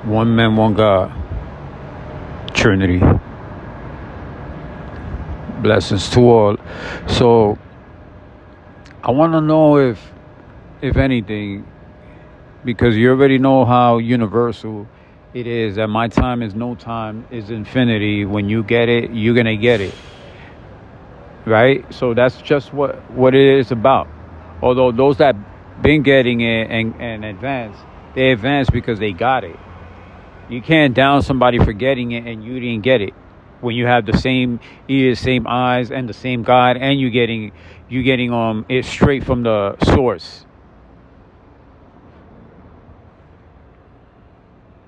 One man, one God. Trinity. Blessings to all. So I want to know if anything, because you already know how universal it is, that my time is no time, is infinity. When you get it, you're going to get it. Right? So that's just what it is about. Although those that been getting it and advance, they advance because they got it. You can't down somebody for getting it and you didn't get it. When you have the same ears, same eyes, and the same God, and you getting it straight from the source.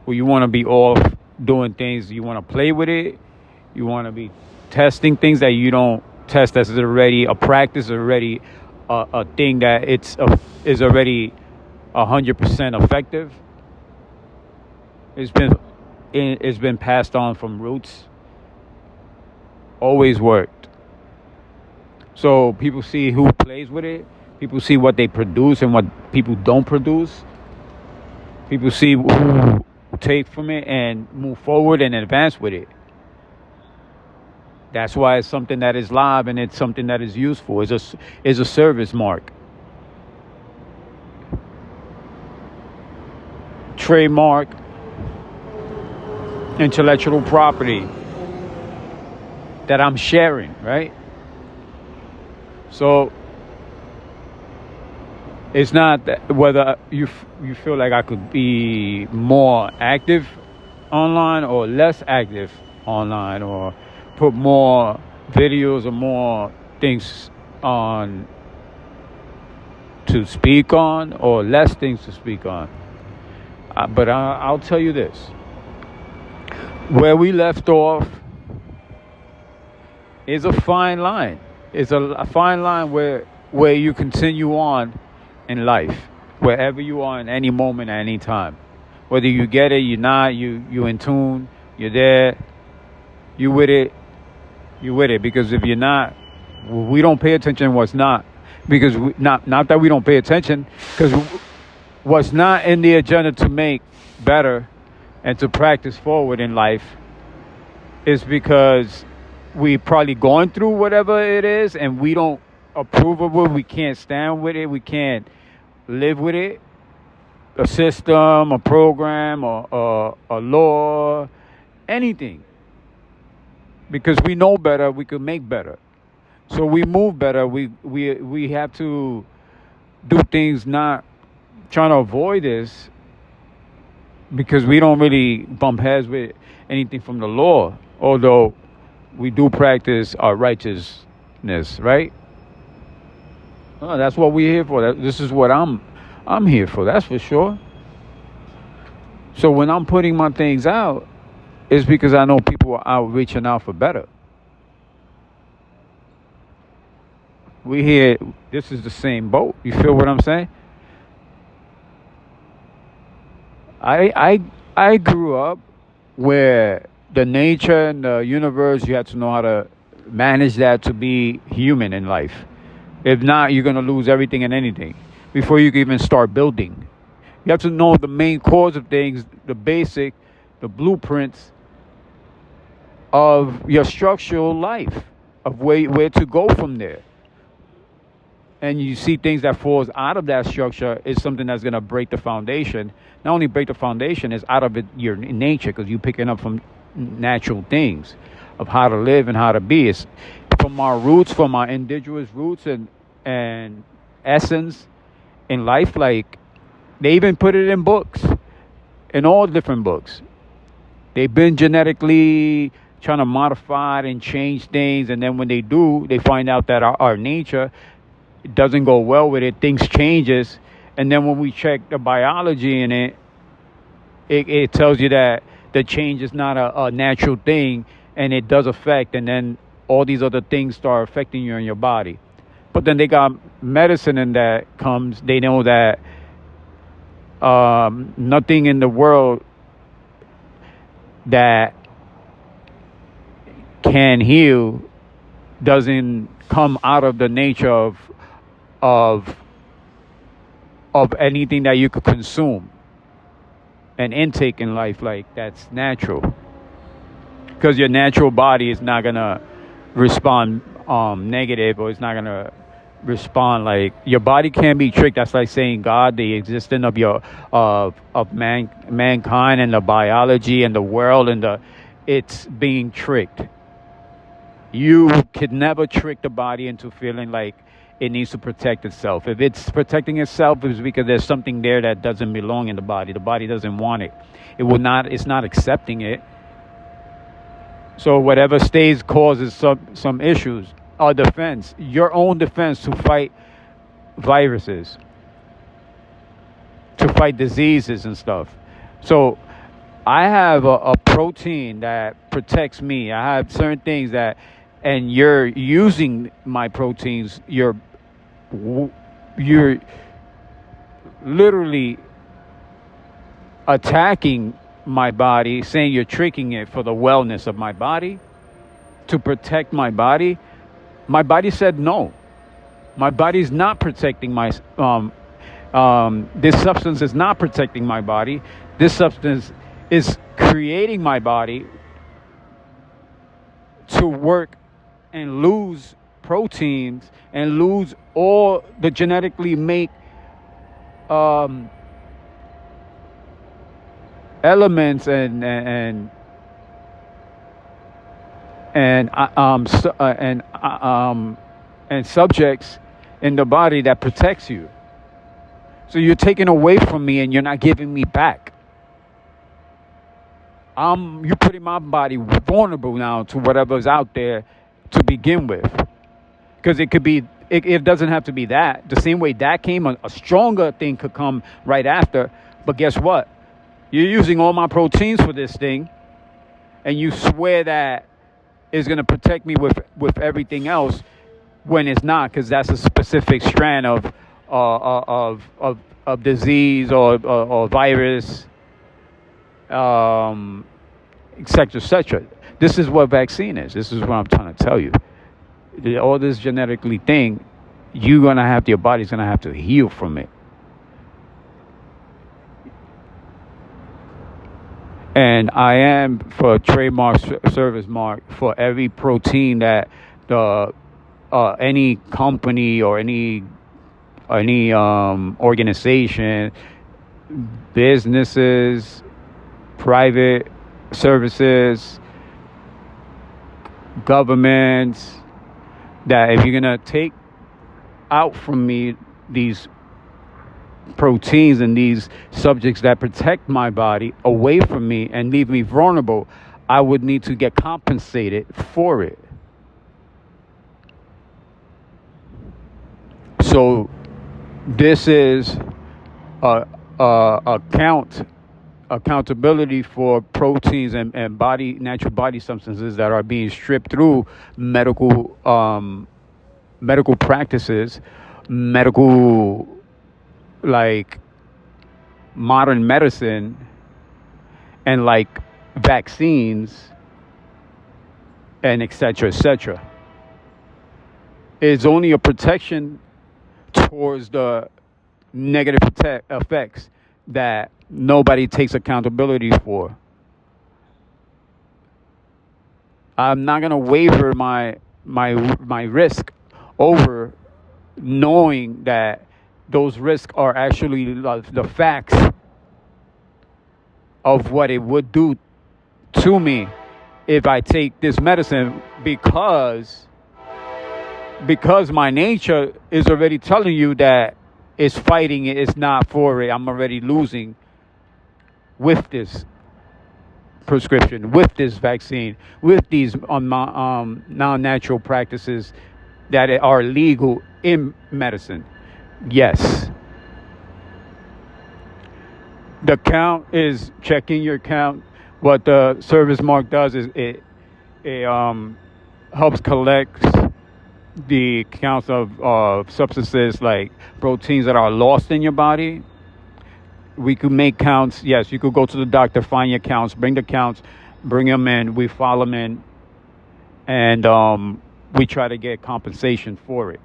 Well, you want to be off doing things. You want to play with it. You want to be testing things that you don't test. That's already a practice, already a thing that is already 100% effective. It's been passed on from roots. Always worked. So people see who plays with it. People see what they produce and what people don't produce. People see who take from it and move forward and advance with it. That's why it's something that is live and it's something that is useful. It's a service mark. Trademark. Intellectual property that I'm sharing, right? So it's not that whether you feel like I could be more active online or less active online, or put more videos or more things on to speak on, or less things to speak on. But I'll tell you this. Where we left off is a fine line. It's a fine line where you continue on in life, wherever you are in any moment, at any time. Whether you get it, you're not, you in tune, you're there, you with it. Because if you're not, we don't pay attention to what's not. Because not that we don't pay attention, because what's not in the agenda to make better and to practice forward in life is because we probably going through whatever it is and we don't approve of it. We can't stand with it. We can't live with it. A system, a program, a law, anything. Because we know better, we could make better. So we move better. We have to do things not trying to avoid this, because we don't really bump heads with anything from the law, although we do practice our righteousness, right? That's what we're here for. This is what I'm here for, that's for sure. So when I'm putting my things out, it's because I know people are out reaching out for better. We here, this is the same boat. You feel what I'm saying? I grew up where the nature and the universe, you have to know how to manage that to be human in life. If not, you're going to lose everything and anything before you can even start building. You have to know the main cause of things, the basic, the blueprints of your structural life, of where to go from there. And you see things that falls out of that structure is something that's going to break the foundation. Not only break the foundation, it's out of it, your nature, because you're picking up from natural things of how to live and how to be. It's from our roots, from our indigenous roots and essence in life. Like, they even put it in books, in all different books. They've been genetically trying to modify and change things, and then when they do, they find out that our nature, it doesn't go well with it. Things changes, and then when we check the biology in it tells you that the change is not a natural thing, and it does affect, and then all these other things start affecting you in your body. But then they got medicine in that comes. They know that nothing in the world that can heal doesn't come out of the nature of anything that you could consume. and intake in life like that's natural, because your natural body is not gonna respond negative, or it's not gonna respond like your body can be tricked. That's like saying God, the existence of your of mankind and the biology and the world and the it's being tricked. You could never trick the body into feeling like it needs to protect itself. If it's protecting itself, it's because there's something there that doesn't belong in the body. The body doesn't want it. It will not. It's not accepting it. So whatever stays causes some issues. Our defense, your own defense to fight viruses, to fight diseases and stuff. So I have a protein that protects me. I have certain things that, and you're using my proteins. You're literally attacking my body, saying you're tricking it for the wellness of my body, to protect my body. My body said no. My body's not protecting my. This substance is not protecting my body. This substance is creating my body to work and lose proteins and lose all the genetically make elements and subjects in the body that protects you. So you're taking away from me and you're not giving me back. You're putting my body vulnerable now to whatever's out there to begin with. Because it could be, it doesn't have to be that. The same way that came, a stronger thing could come right after. But guess what? You're using all my proteins for this thing, and you swear that it's going to protect me with everything else when it's not, because that's a specific strand of disease or virus, et cetera. This is what vaccine is. This is what I'm trying to tell you. All this genetically thing, your body's gonna have to heal from it. And I am for trademark service mark for every protein that any company or any organization, businesses, private services, governments, that if you're gonna take out from me these proteins and these subjects that protect my body away from me and leave me vulnerable, I would need to get compensated for it. So this is accountability for proteins and natural body substances that are being stripped through medical practices, like modern medicine, and like vaccines, and et cetera. It's only a protection towards the negative effects that nobody takes accountability for. I'm not gonna waver my risk over knowing that those risks are actually the facts of what it would do to me if I take this medicine, because my nature is already telling you that it's fighting it, it's not for it. I'm already losing with this prescription, with this vaccine, with these non-natural practices that are legal in medicine. Yes. The count is checking your count. What the service mark does is it helps collect the counts of substances like proteins that are lost in your body. We could make counts. Yes, you could go to the doctor, find your counts, bring the counts, bring them in. We file them in, and we try to get compensation for it.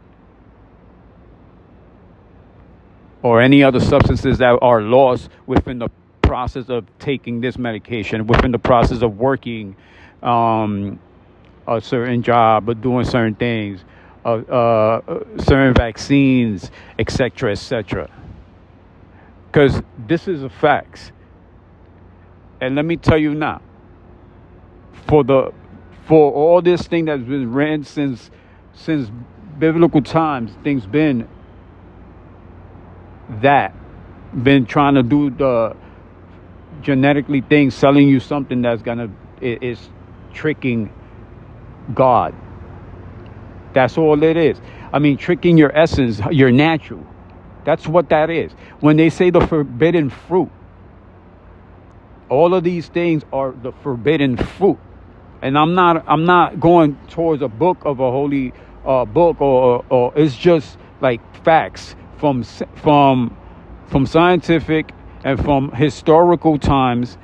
Or any other substances that are lost within the process of taking this medication, within the process of working a certain job or doing certain things, certain vaccines, etc., etc. Because this is a fact. And let me tell you now, for all this thing that's been written since biblical times, things been trying to do the genetically things, selling you something that's is tricking God. That's all it is. I mean, tricking your essence, your natural. That's what that is. When they say the forbidden fruit, all of these things are the forbidden fruit. And I'm not going towards a book of a holy book, or it's just like facts from scientific and from historical times.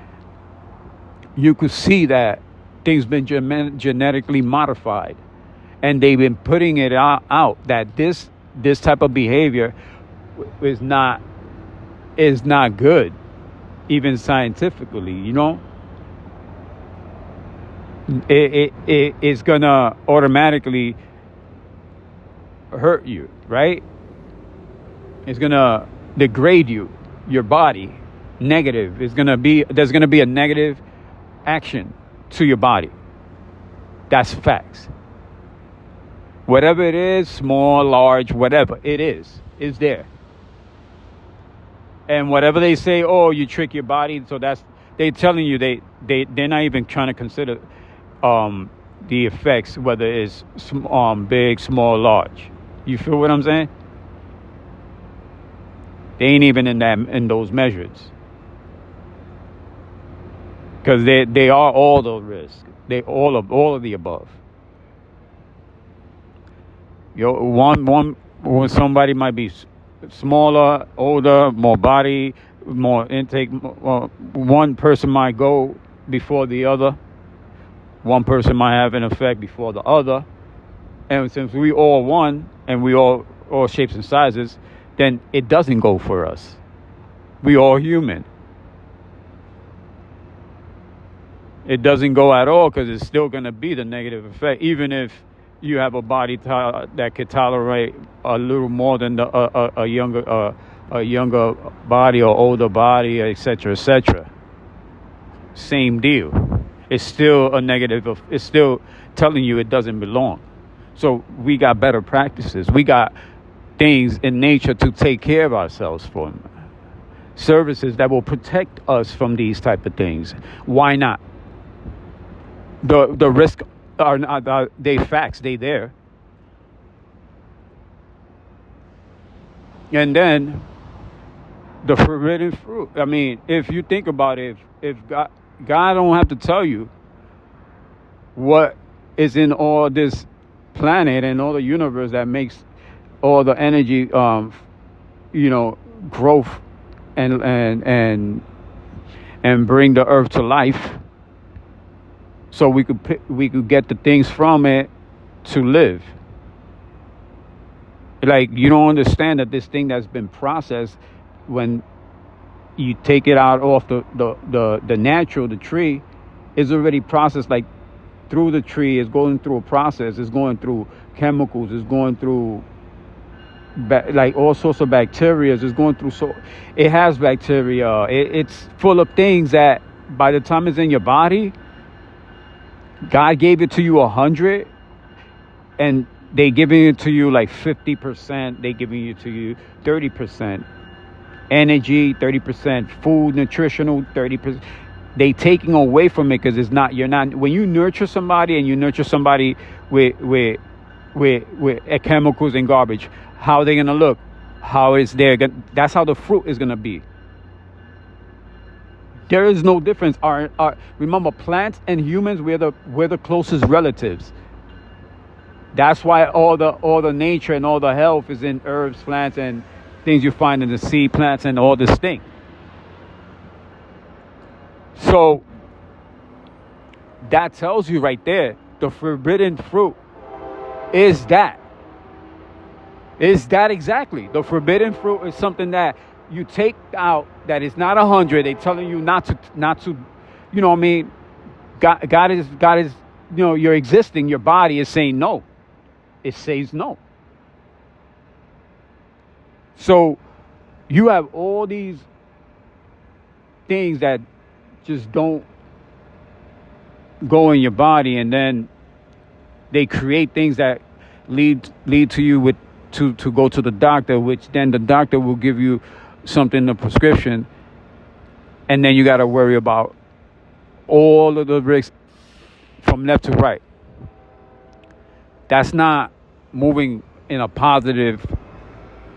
You could see that things been genetically modified, and they've been putting it out that this type of behavior is not good, even scientifically. It is gonna automatically hurt you, right? It's gonna degrade your body. Negative. There's gonna be a negative action to your body. That's facts. Whatever it is, small, large, whatever it is there. And whatever they say, oh, you trick your body, so they're telling you they're not even trying to consider the effects, whether it's big, small, large. You feel what I'm saying? They ain't even in those measures, because they are all the risk. They all of the above. One somebody might be smaller, older, more body, more intake. One person might go before the other. One person might have an effect before the other. And since we all one, and we all shapes and sizes, then it doesn't go for us. We all human. It doesn't go at all, because it's still going to be the negative effect, even if you have a body that could tolerate a little more than a younger body or older body, etc., etc. Same deal. It's still a negative. It's still telling you it doesn't belong. So we got better practices. We got things in nature to take care of ourselves from. Services that will protect us from these type of things. Why not? The risk are not, they facts, they there. And then the forbidden fruit. I mean, if you think about it, if God don't have to tell you what is in all this planet and all the universe that makes all the energy, growth and bring the earth to life, so we could get the things from it to live. Like, you don't understand that this thing that's been processed, when you take it out off the natural, the tree, is already processed, like through the tree. Is going through a process. It's going through chemicals. It's going through like all sorts of bacteria. It's going through, so it has bacteria. It's full of things that by the time it's in your body, God gave it to you 100, and they giving it to you like 50%. They giving it to you 30%. Energy, 30%. Food, nutritional, 30%. They taking away from it, because you're not. When you nurture somebody, and you nurture somebody with chemicals and garbage, how are they gonna look? How is that's how the fruit is gonna be. There is no difference. Remember, plants and humans, we're the closest relatives. That's why all the nature and all the health is in herbs, plants, and things you find in the sea, plants, and all this thing. So that tells you right there, the forbidden fruit is that. Is that exactly? The forbidden fruit is something that you take out that it's not 100. They telling you not to, you know what I mean? God is, you're existing. Your body is saying no. It says no. So you have all these things that just don't go in your body, and then they create things that lead to you with to go to the doctor, which then the doctor will give you something, a prescription, and then you got to worry about all of the risks from left to right. That's not moving in a positive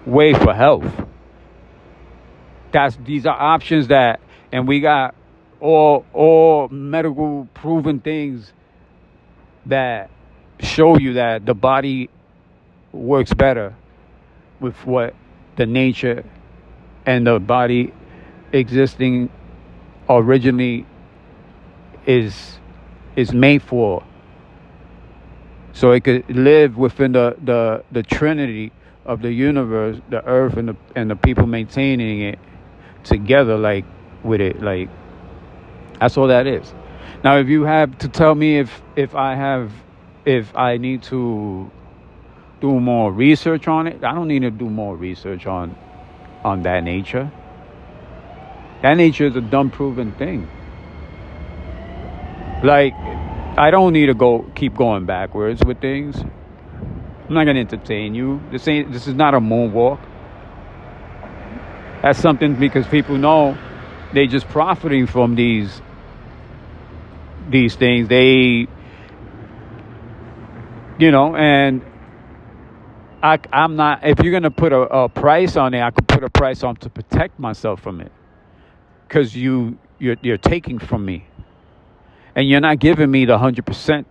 way for health. These are options and we got all medical proven things that show you that the body works better with what the nature and the body existing originally is made for. So it could live within the trinity of the universe, the earth and the people maintaining it together, like with it, like that's all that is. Now, if you have to tell me if I need to do more research on it, I don't need to do more research on that nature. That nature is a dumb proven thing. Like, I don't need to keep going backwards with things. I'm not gonna entertain you. This is not a moonwalk. That's something because people know they just profiting from these things. They, and I'm not. If you're gonna put a price on it, I could put a price on to protect myself from it, because you're taking from me, and you're not giving me the 100%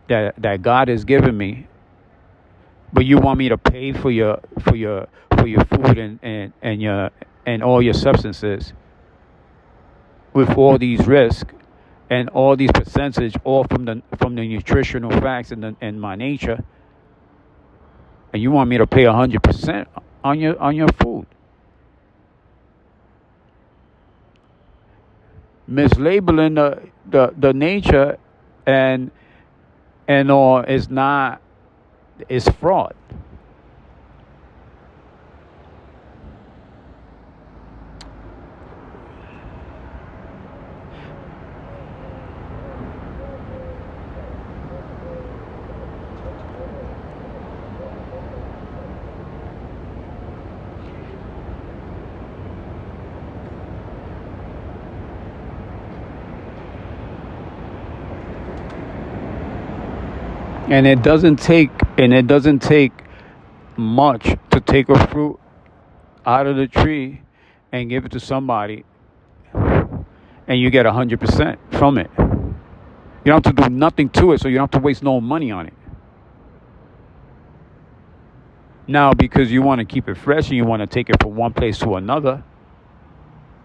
that God has given me, but you want me to pay for your food and all your substances with all these risks and all these percentage, all from the nutritional facts and my nature, and you want me to pay 100% on your food. Mislabeling the nature and all is fraud. And it doesn't take much to take a fruit out of the tree and give it to somebody, and you get 100% from it. You don't have to do nothing to it, so you don't have to waste no money on it. Now, because you want to keep it fresh and you want to take it from one place to another,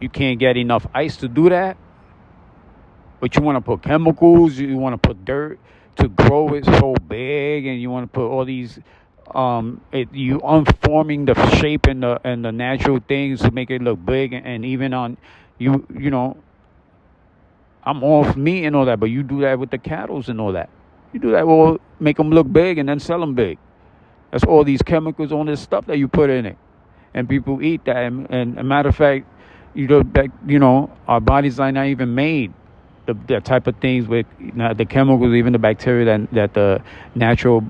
you can't get enough ice to do that. But you want to put chemicals, you want to put dirt to grow it so big, and you want to put all these you unforming the shape and the natural things to make it look big, and even on I'm all for meat and all that, but you do that with the cattle and all that. You do that, well, make them look big and then sell them big. That's all these chemicals, all this stuff that you put in it, and people eat that. And a matter of fact, our bodies are not even made the type of things with the chemicals, even the bacteria that the natural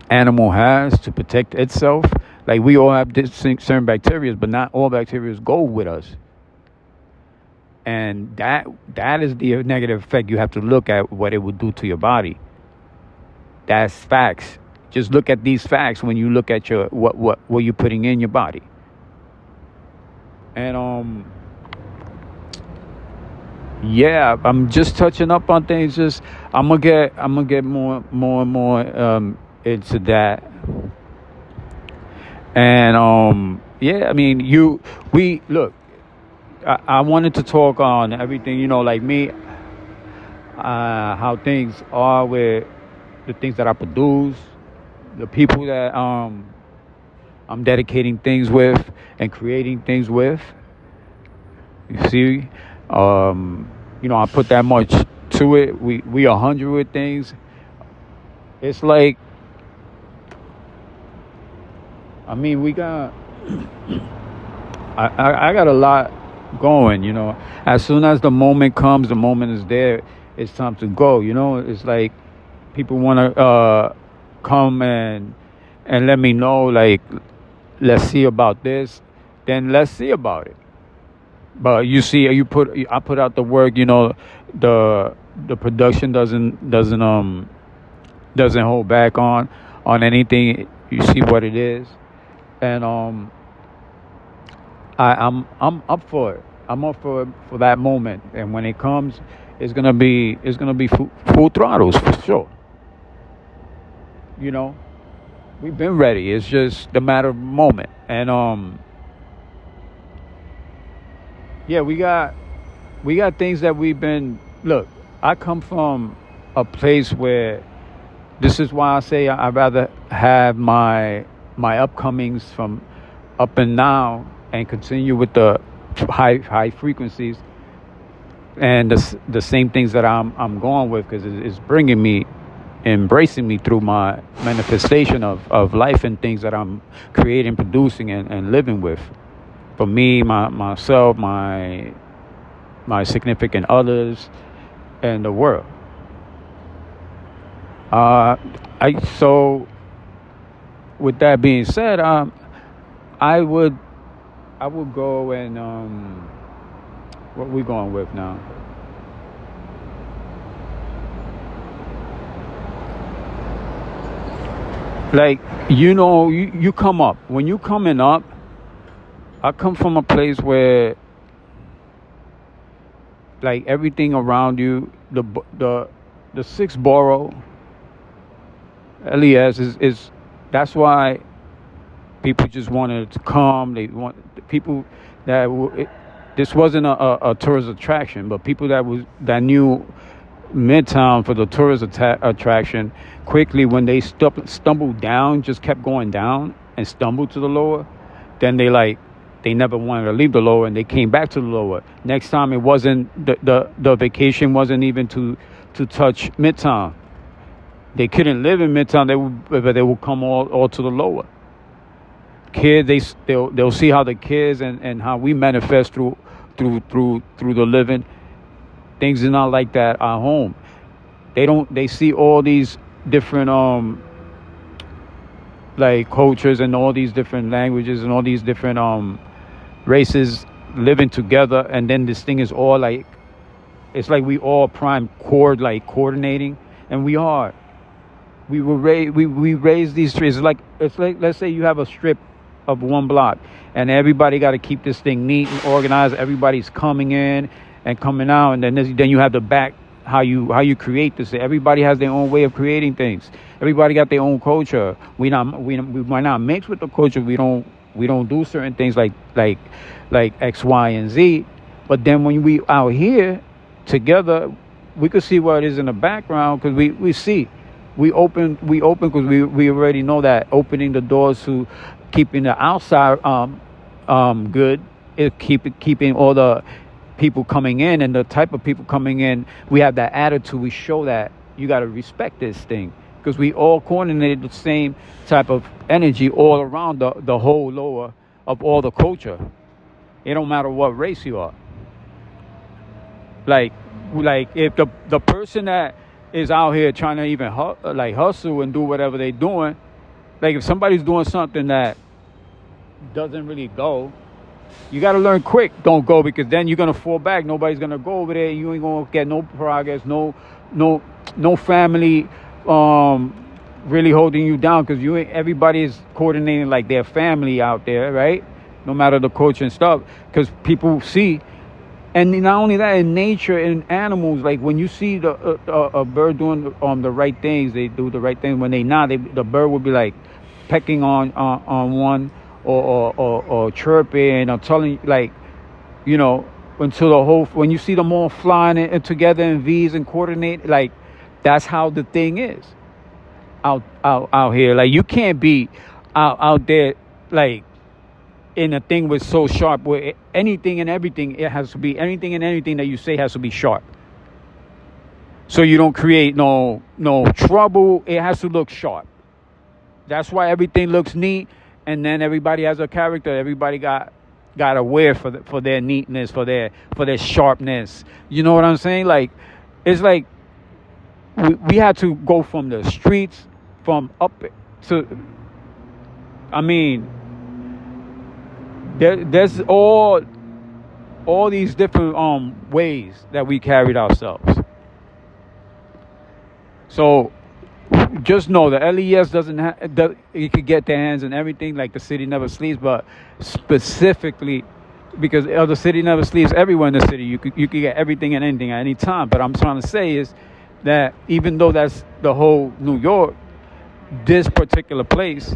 animal has to protect itself. Like, we all have certain bacteria, but not all bacteria go with us. And that is the negative effect. You have to look at what it would do to your body. That's facts. Just look at these facts when you look at what you're putting in your body. And yeah, I'm just touching up on things. I'm gonna get more and more into that. And yeah, I mean, we look. I wanted to talk on everything, like me, how things are with the things that I produce, the people that I'm I'm dedicating things with and creating things with. You see, I put that much to it. We 100 with things. It's like, we got. I got a lot going. As soon as the moment comes, the moment is there. It's time to go. It's like people want to come and let me know, like, let's see about this, then let's see about it. But you see, I put out the work. The production doesn't hold back on anything. You see what it is, and I'm up for it. I'm up for that moment, and when it comes, it's gonna be full throttles for sure. We've been ready. It's just a matter of moment, and yeah, we got things that we've been. Look, I come from a place where this is why I say I'd rather have my upcomings from up and now and continue with the high frequencies and the same things that I'm going with, because it's bringing me, embracing me through my manifestation of life and things that I'm creating, producing, and living with. For me, myself, my significant others, and the world. So with that being said, I would go and what we going with now? Like, you come up. When you coming up, I come from a place where, like, everything around you, the sixth borough, LES is that's why people just wanted to come. They want people that this wasn't a tourist attraction, but people that knew Midtown for the tourist attraction quickly, when they stumbled down, just kept going down and stumbled to the lower, then they never wanted to leave the lower, and they came back to the lower. Next time, it wasn't the vacation wasn't even to touch Midtown. They couldn't live in Midtown. They would come all to the lower. Kids, they'll see how the kids and how we manifest through the living. Things are not like that at home. They see all these different like cultures and all these different languages and all these different races living together, and then this thing is all like, it's like we all prime chord, like coordinating, and we are. We raise these trees. It's like let's say you have a strip of one block, and everybody got to keep this thing neat and organized. Everybody's coming in and coming out, and then you have the back, how you create this. Everybody has their own way of creating things. Everybody got their own culture. We might not mix with the culture. We don't do certain things like X, Y, and Z. But then when we out here together, we could see what is in the background, because we see. We open because we already know that opening the doors to keeping the outside good is keeping all the people coming in, and the type of people coming in, we have that attitude. We show that you got to respect this thing, because we all coordinated the same type of energy all around the whole lower of all the culture. It don't matter what race you are. Like if the person that is out here trying to even hustle and do whatever they're doing, like if somebody's doing something that doesn't really go, you got to learn quick. Don't go, because then you're gonna fall back. Nobody's gonna go over there. You ain't gonna get no progress. No family really holding you down, because everybody is coordinating like their family out there, right? No matter the culture and stuff, because people see. And not only that, in nature, in animals, like when you see a bird doing the right things, they do the right thing. When the bird will be like pecking on one, or chirping, or telling, like, until when you see them all flying and together in V's and coordinate, like, that's how the thing is out here. Like, you can't be out there like in a thing with so sharp where anything and everything it has to be anything and anything that you say has to be sharp. So you don't create no trouble. It has to look sharp. That's why everything looks neat, and then everybody has a character. Everybody got a wear for their neatness, for their sharpness. You know what I'm saying? Like it's like we had to go from the streets from up to. I mean, there's all these different ways that we carried ourselves. So just know that LES doesn't have. You could get their hands on everything, like the City Never Sleeps, but specifically because the City Never Sleeps everywhere in the city. You could get everything and anything at any time. But I'm trying to say is that even though that's the whole New York, this particular place,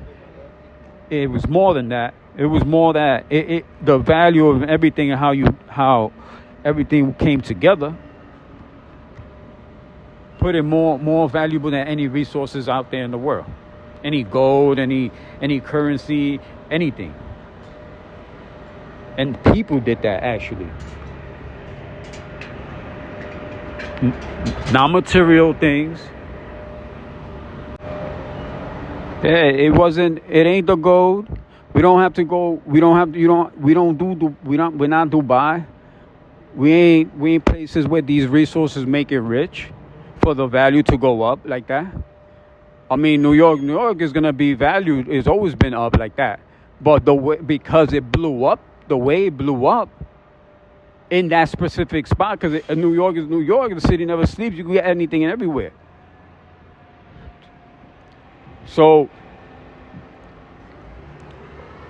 it was more than that. It was more that the value of everything and how everything came together. Put it more valuable than any resources out there in the world, any gold, any currency, anything. And people did that actually. Non-material things. Yeah, it ain't the gold. We don't have to go. We don't have. You don't. We don't do. We're not Dubai. We ain't places where these resources make it rich, for the value to go up like that. I mean, New York is gonna be valued. It's always been up like that, but because it blew up the way it blew up in that specific spot, because New York is New York. The city never sleeps. You can get anything and everywhere. So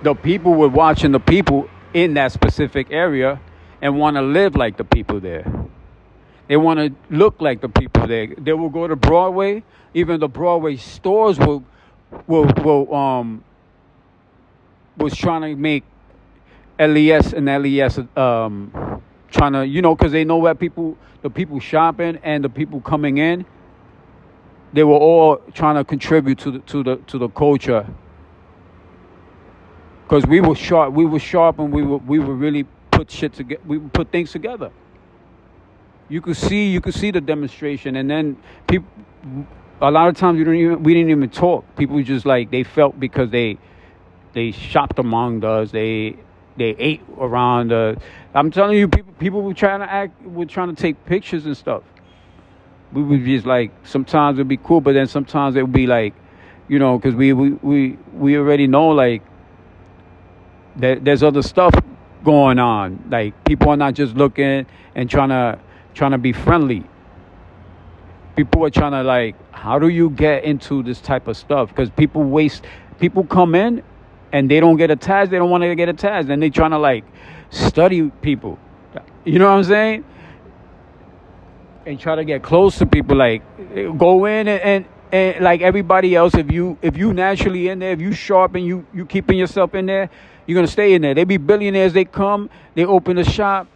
the people were watching the people in that specific area and want to live like the people there. They want to look like the people there. They will go to Broadway. Even the Broadway stores was trying to make LES and LES trying to, because they know where the people shopping and the people coming in. They were all trying to contribute to the culture. Because we were sharp, and we would really put shit together. We would put things together. You could see the demonstration, and then people. A lot of times we didn't even talk. People just like they felt because they shopped among us. They ate around us. I'm telling you, people were trying to take pictures and stuff. We would just like sometimes it'd be cool, but then sometimes it would be like, because we already know like that there's other stuff going on. Like people are not just looking and trying to be friendly. People are trying to like, how do you get into this type of stuff? Because people come in and they don't get attached. They don't want to get attached. And they trying to like study people. You know what I'm saying? And try to get close to people. Like go in and like everybody else, if you naturally in there, if you sharp and you keeping yourself in there, you're going to stay in there. They be billionaires. They come, they open a shop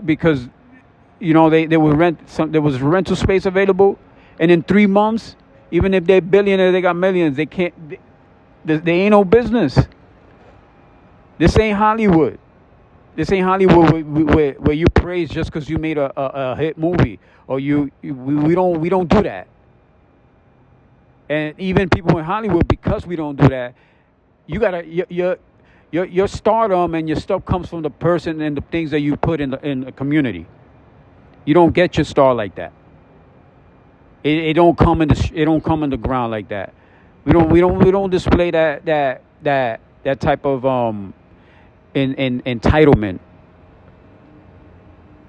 because they will there was rental space available, and in 3 months, even if they're billionaires, they got millions. They can't. They ain't no business. This ain't Hollywood. This ain't Hollywood where you praise just because you made a hit movie, or we don't do that. And even people in Hollywood, because we don't do that, you gotta your stardom and your stuff comes from the person and the things that you put in the community. You don't get your star like that. It don't come in the ground like that. We don't display that type of in entitlement.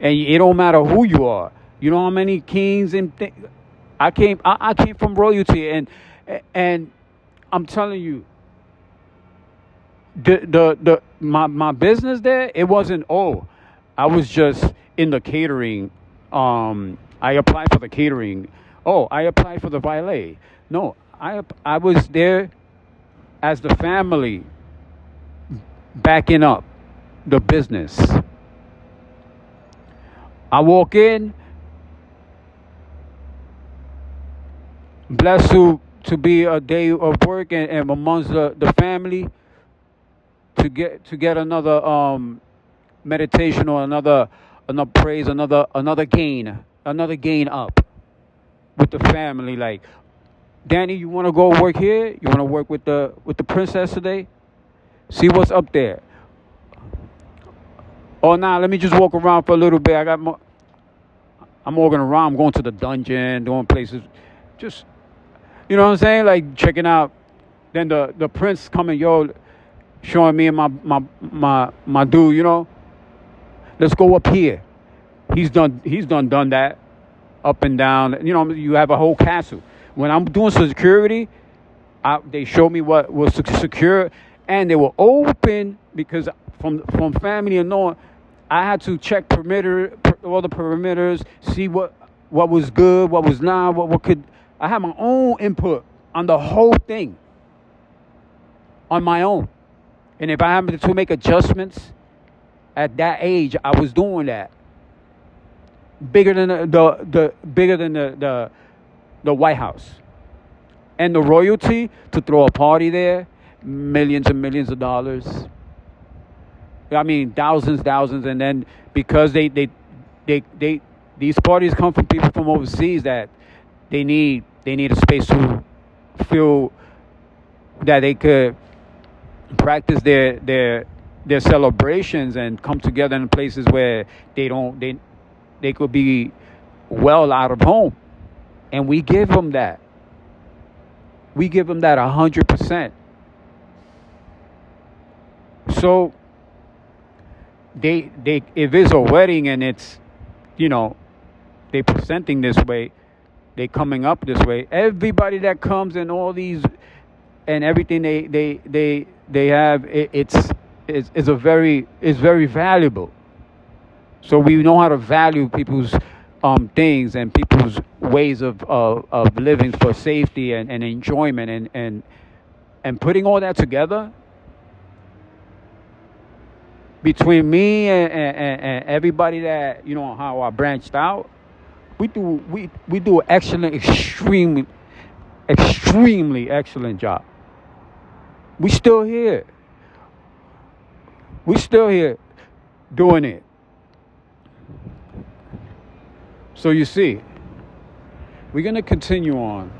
And it don't matter who you are. You know how many kings and I came from royalty, and I'm telling you, my business there, it wasn't I was just in the catering. I applied for the catering. I applied for the valet. No, I was there as the family backing up the business. I walk in, blessed to be a day of work and amongst the family. to get another meditation or another praise, another gain up with the family. Like, Danny, you want to go work here? You want to work with the princess today? See what's up there. Oh, nah, let me just walk around for a little bit. I'm walking around. I'm going to the dungeon, doing places. Just, you know what I'm saying? Like, checking out. Then the prince coming, showing me and my dude, let's go up here. He's done that, up and down. You have a whole castle. When I'm doing security, they showed me what was secure, and they were open because from family and knowing, I had to check all the perimeters, see what was good, what was not, what could. I had my own input on the whole thing, on my own. And if I happened to make adjustments at that age, I was doing that. Bigger than the White House. And the royalty to throw a party there, millions and millions of dollars. I mean, thousands, and then because these parties come from people from overseas that they need a space to feel that they could practice their celebrations and come together in places where they could be well out of home, and we give them that. We give them that 100%. So they if it's a wedding and it's they presenting this way, they coming up this way. Everybody that comes and all these and everything they have, it's very valuable. So we know how to value people's things and people's ways of living for safety and enjoyment and putting all that together between me and everybody that how I branched out. We do excellent, extremely excellent job. We still here doing it. So you see, we're going to continue on.